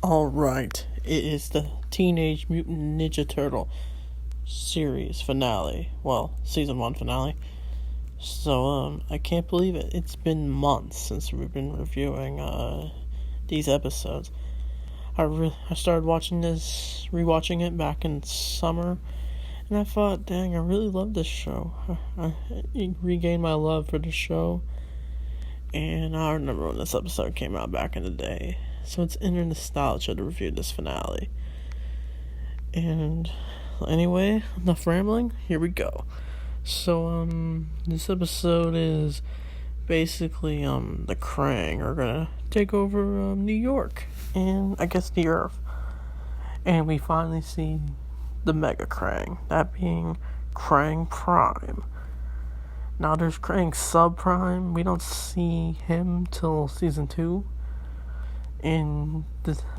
Alright, it is the Teenage Mutant Ninja Turtle series finale. Well, season 1 finale. So, I can't believe it. It's been months since we've been reviewing, these episodes. I started rewatching it back in summer, and I thought, dang, I really love this show. I regained my love for the show, and I remember when this episode came out back in the day. So it's inner nostalgia to review this finale. And anyway, enough rambling, here we go. So, this episode is basically, the Krang are gonna take over, New York, and I guess the Earth. And we finally see the Mega Krang, that being Krang Prime. Now there's Krang Subprime, we don't see him till season 2. And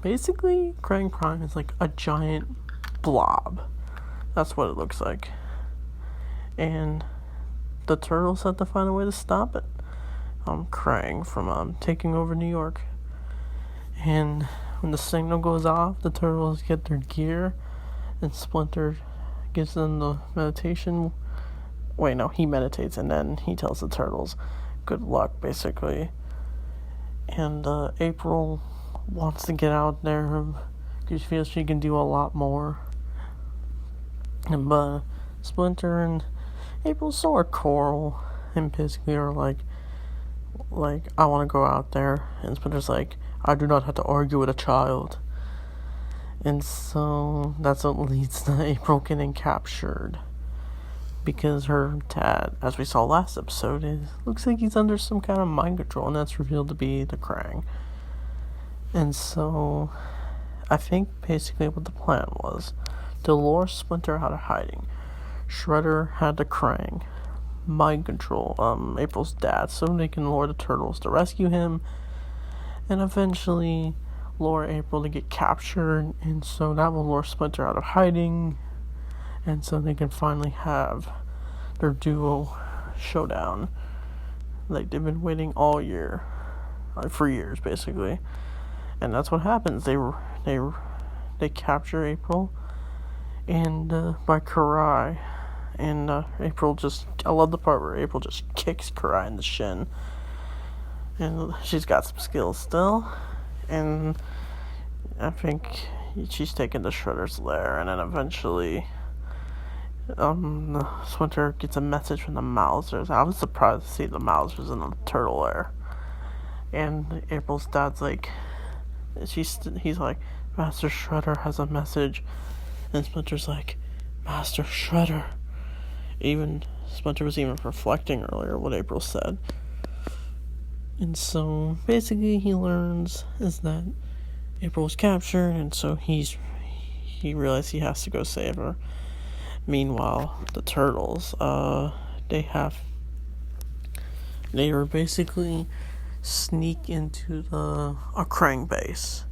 basically, Krang Prime is like a giant blob. That's what it looks like. And the turtles had to find a way to stop it. Krang from taking over New York. And when the signal goes off, the turtles get their gear, and Splinter gives them the meditation. Wait, no, he meditates, and then he tells the turtles, good luck, basically. And April wants to get out there because she feels she can do a lot more. And Splinter and April, so are Coral, and basically are like, I want to go out there. And Splinter's like, I do not have to argue with a child. And so that's what leads to April getting captured. Because her dad, as we saw last episode, looks like he's under some kind of mind control, and that's revealed to be the Krang. And so, I think basically what the plan was, to lure Splinter out of hiding, Shredder had the Krang mind control April's dad, so they can lure the turtles to rescue him, and eventually lure April to get captured, and so that will lure Splinter out of hiding, and so they can finally have their duo showdown. Like, they've been waiting all year, for years, basically. And that's what happens. They capture April, and by Karai, and April I love the part where April just kicks Karai in the shin, and she's got some skills still, and I think she's taken to Shredder's lair, and then eventually Splinter gets a message from the Mousers. I was surprised to see the Mousers in the turtle lair. And April's dad's like, he's like, Master Shredder has a message. And Splinter's like, Master Shredder. Splinter was even reflecting earlier what April said. And so basically he learns is that April was captured, and so he realized he has to go save her. Meanwhile, the turtles, they were basically sneak into a Krang base,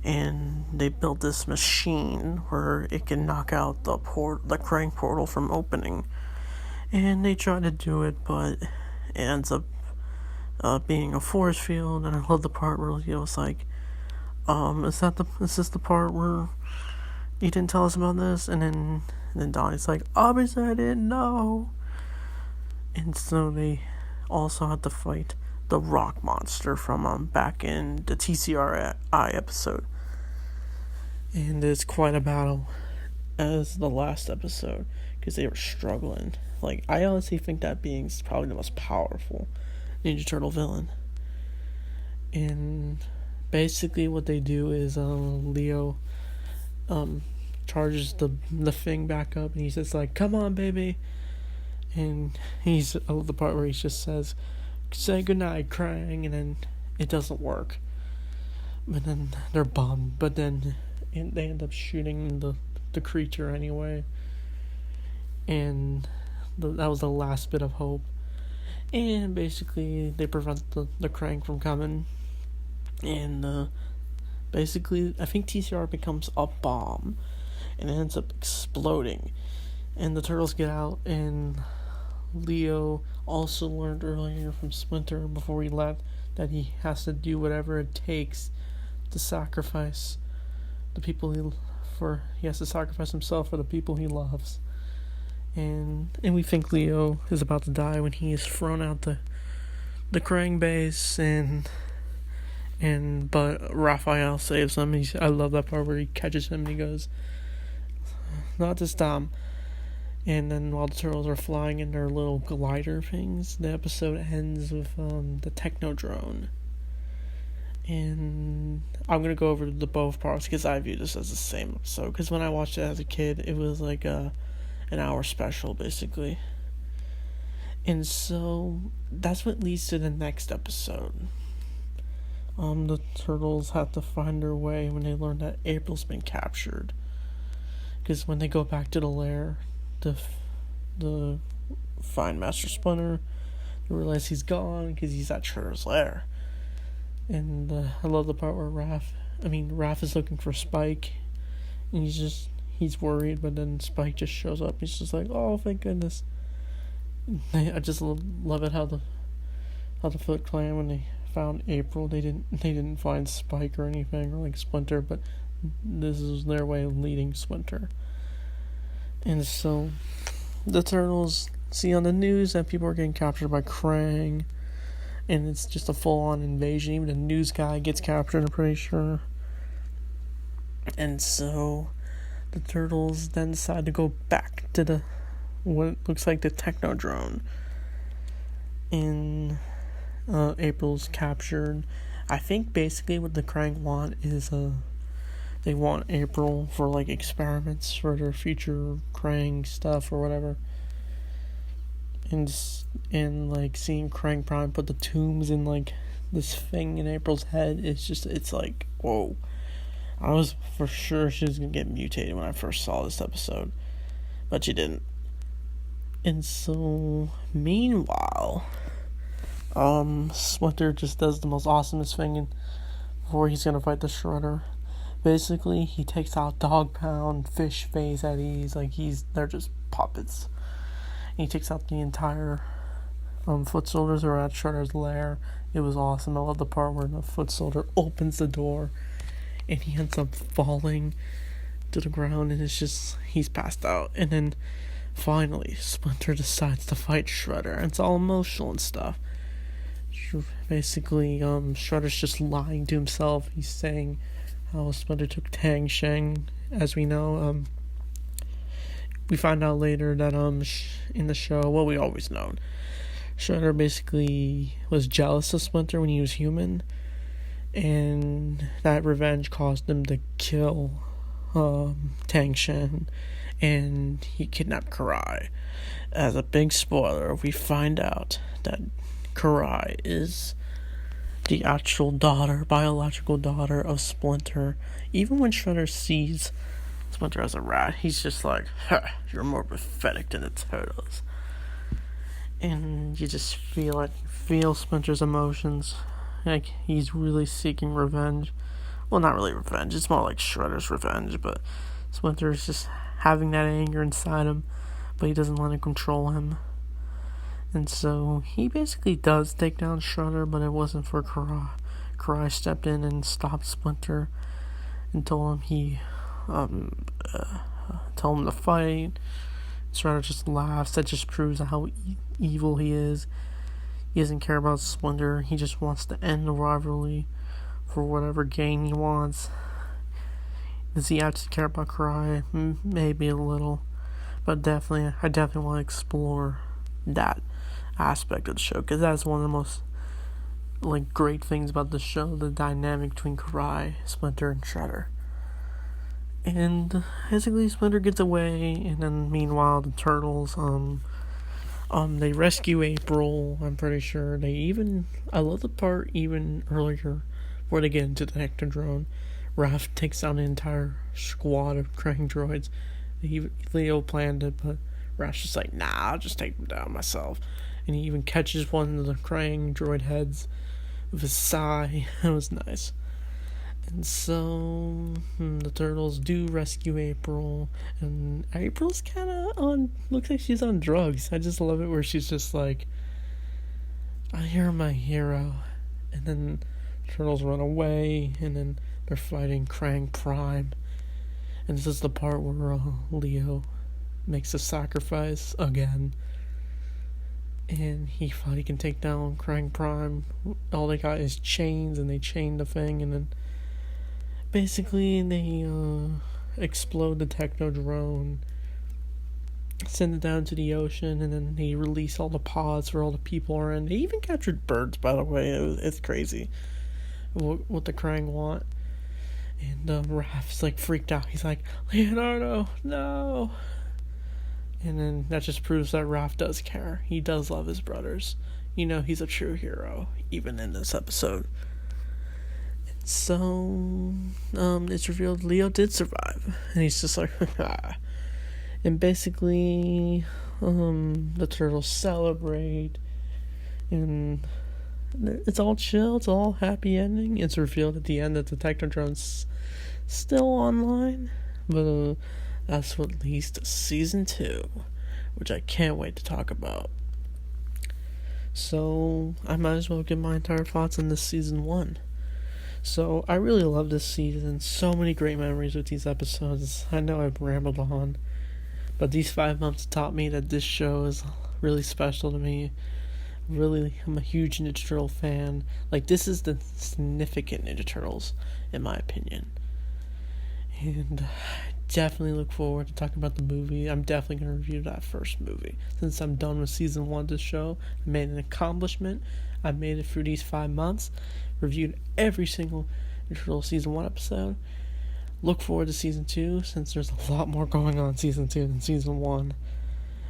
and they built this machine where it can knock out the Krang portal from opening, and they try to do it, but it ends up being a force field. And I love the part where Leo's like, is this the part where you didn't tell us about this? And then Donnie's like, obviously I didn't know. And so they also had to fight the rock monster from back in the TCRI episode. And it's quite a battle as the last episode, because they were struggling. Like, I honestly think that being's probably the most powerful Ninja Turtle villain. And basically what they do is Leo charges the thing back up, and he's just like, come on, baby. And I love the part where he just says, say goodnight, Krang, and then it doesn't work. But then they're bummed, but then they end up shooting the creature anyway. And that was the last bit of hope. And basically they prevent the Krang from coming. And basically I think TCR becomes a bomb, and it ends up exploding, and the turtles get out. And Leo also learned earlier from Splinter before he left that he has to do whatever it takes to sacrifice the people he has to sacrifice himself for the people he loves. And we think Leo is about to die when he is thrown out the Krang base, but Raphael saves him. I love that part where he catches him and he goes, "Not this time." And then while the turtles are flying in their little glider things, the episode ends with the Technodrome. And I'm going to go over the both parts because I view this as the same episode. Because when I watched it as a kid, it was like an hour special, basically. And so that's what leads to the next episode. The turtles have to find their way when they learn that April's been captured. Because when they go back to the lair, the find Master Splinter, they realize he's gone because he's at Shredder's lair. And I love the part where Raph is looking for Spike, and he's worried, but then Spike just shows up. He's just like, "Oh, thank goodness." I just love it how the Foot Clan, when they found April, they didn't find Spike or anything, or like Splinter, but this is their way of leading Splinter. And so the turtles see on the news that people are getting captured by Krang, and it's just a full-on invasion. Even the news guy gets captured, I'm pretty sure. And so the turtles then decide to go back to what looks like the Technodrome. And April's captured. I think basically what the Krang want is they want April for like experiments for their future Krang stuff or whatever. And like seeing Krang Prime put the tombs in like this thing in April's head, it's like, whoa. I was for sure she was gonna get mutated when I first saw this episode, but she didn't. And so meanwhile, Splinter just does the most awesomest thing before he's gonna fight the Shredder. Basically, he takes out Dog Pound, Fish Face, Eddie's, like they're just puppets. And he takes out the entire foot soldiers who are at Shredder's lair. It was awesome. I love the part where the foot soldier opens the door and he ends up falling to the ground, and he's passed out. And then finally, Splinter decides to fight Shredder, and it's all emotional and stuff. Basically, Shredder's just lying to himself. He's saying how Splinter took Tang Sheng, as we know. We find out later that in the show, well, we always known, Shredder basically was jealous of Splinter when he was human, and that revenge caused him to kill Tang Shen, and he kidnapped Karai. As a big spoiler, we find out that Karai is the actual biological daughter of Splinter. Even when Shredder sees Splinter as a rat, he's just like, "You're more pathetic than the turtles." And you just feel Splinter's emotions. Like, he's really seeking revenge. Well, not really revenge, it's more like Shredder's revenge, but Splinter's just having that anger inside him, but he doesn't let it control him. And so he basically does take down Shredder, but it wasn't for Karai. Karai stepped in and stopped Splinter and told him told him to fight. Shredder just laughs. That just proves how evil he is. He doesn't care about Splinter. He just wants to end the rivalry for whatever gain he wants. Does he actually care about Karai? Maybe a little, but I definitely want to explore that aspect of the show, because that's one of the most great things about the show, the dynamic between Karai, Splinter, and Shredder. And basically Splinter gets away, and then meanwhile the turtles they rescue April. I'm pretty sure I love the part even earlier before they get into the Technodrome. Raph takes down an entire squad of Krang droids. Leo planned it, but Raph's just like, "Nah, I'll just take them down myself." And he even catches one of the Krang droid heads with a sigh. It was nice. And so the turtles do rescue April, and April's kind of looks like she's on drugs. I just love it where she's just like, "You're my hero," and then turtles run away, and then they're fighting Krang Prime. And this is the part where Leo makes a sacrifice again. And he thought he can take down Krang Prime. All they got is chains, and they chain the thing, and then basically they explode the techno drone, send it down to the ocean, and then they release all the pods where all the people are in. They even captured birds, by the way. It's crazy what the Krang want. And Raph's like freaked out. He's like, Leonardo, no. And then that just proves that Raph does care. He does love his brothers. You know, he's a true hero, even in this episode. And so, it's revealed Leo did survive. And he's just like, ah. And basically, the turtles celebrate. And it's all chill. It's all happy ending. It's revealed at the end that the Technodrone's still online. But, that's what leads to Season 2, which I can't wait to talk about. So, I might as well give my entire thoughts on this Season 1. So, I really love this season. So many great memories with these episodes. I know I've rambled on, but these 5 months taught me that this show is really special to me. Really, I'm a huge Ninja Turtle fan. Like, this is the significant Ninja Turtles, in my opinion. And definitely look forward to talking about the movie. I'm definitely going to review that first movie. Since I'm done with Season 1 of this show, I made an accomplishment. I made it through these 5 months. Reviewed every single Turtle Season 1 episode. Look forward to Season 2, since there's a lot more going on in Season 2 than Season 1.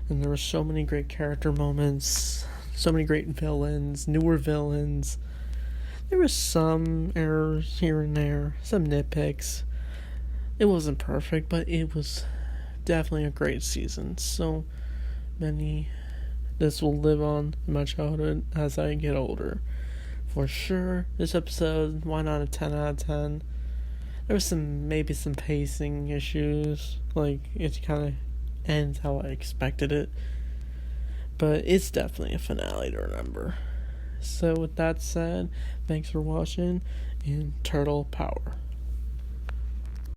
And there were so many great character moments, so many great villains, newer villains. There were some errors here and there, some nitpicks. It wasn't perfect, but it was definitely a great season. So many. This will live on in my childhood as I get older. For sure, this episode, why not a 10 out of 10? There was maybe some pacing issues. Like, it kind of ends how I expected it. But it's definitely a finale to remember. So with that said, thanks for watching, and Turtle Power.